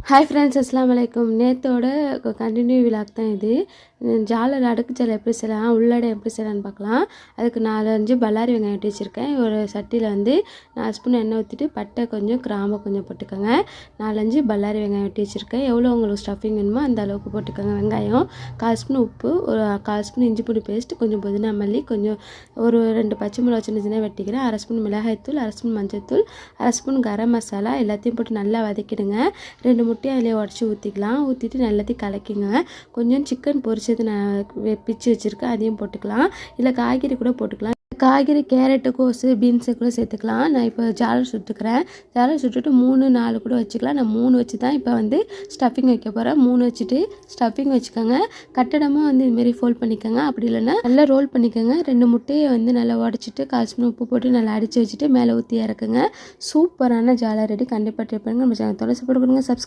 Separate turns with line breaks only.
Hi friends, அஸ்ஸலாமு அலைக்கும். நேற்றோட continue vlog தான் இது. ஜாலர் அடுக்கு ஜாலை எப்படி செய்யலாம், உள்ளடை எப்படி செய்யலான்னு பார்க்கலாம். அதுக்கு 4-5 பல்லாரி வெங்காயம் வெட்டி வச்சுருக்கேன். ஒரு சட்டியில் 4 ஸ்பூன் எண்ணெய் ஊற்றிட்டு பட்டை கொஞ்சம் கிராம்பு கொஞ்சம் போட்டுக்கோங்க. 4-5 பல்லாரி வெங்காயம் வெட்டி வச்சுருக்கேன். எவ்வளோ உங்களுக்கு ஸ்டஃபிங் வேணுமோ அந்த அளவுக்கு போட்டுக்கோங்க. வெங்காயம் 1/4 ஸ்பூன் உப்பு, ஒரு 1/4 ஸ்பூன் இஞ்சி பூண்டு பேஸ்ட், கொஞ்சம் புதினா மல்லி, கொஞ்சம் ஒரு 2 பச்சை மிளகா சின்ன சின்ன வெட்டிக்கிறேன். 1/2 ஸ்பூன் மிளகாய்த்தூள், 1/2 ஸ்பூன் மஞ்சள்தூள், 1/2 ஸ்பூன் கரம் மசாலா எல்லாத்தையும் போட்டு நல்லா வதக்கிடுங்க. 2 முட்டையை அதிலே உடச்சி ஊற்றிக்கலாம். ஊற்றிட்டு எல்லாத்தையும் கலக்கிங்க. கொஞ்சம் சிக்கன் பொரிச்சது நான் பிச்சு வச்சுருக்கேன், அதையும் போட்டுக்கலாம். இல்லை காய்கறி கூட போட்டுக்கலாம். காய்கறி கேரட்டு, கோஸு, பீன்ஸு கூட சேர்த்துக்கலாம். நான் இப்போ ஜாலர் சுட்டுக்கிறேன். ஜாலர் சுட்டுட்டு 3-4 கூட வச்சுக்கலாம். நான் 3 வச்சு தான் இப்போ ஸ்டஃபிங் வைக்க போகிறேன். 3 வச்சுட்டு ஸ்டஃபிங் வச்சுக்கோங்க. கட்டடமாக இதுமாரி ஃபோல்ட் பண்ணிக்கோங்க. அப்படி இல்லைன்னா நல்லா ரோல் பண்ணிக்கோங்க. 2 முட்டையை நல்லா உடச்சிட்டு 1/4 ஸ்பூன் உப்பு போட்டு நல்லா அடித்து வச்சுட்டு மேலே ஊற்றி இறக்குங்க. சூப்பரான ஜாலர் ரெடி. கண்டிப்பாக ட்ரை பண்ணுங்கள். நம்ம சேனல் தொடர்ந்து சப்போர்ட் கொடுங்க. சப்ஸ்கிரைப்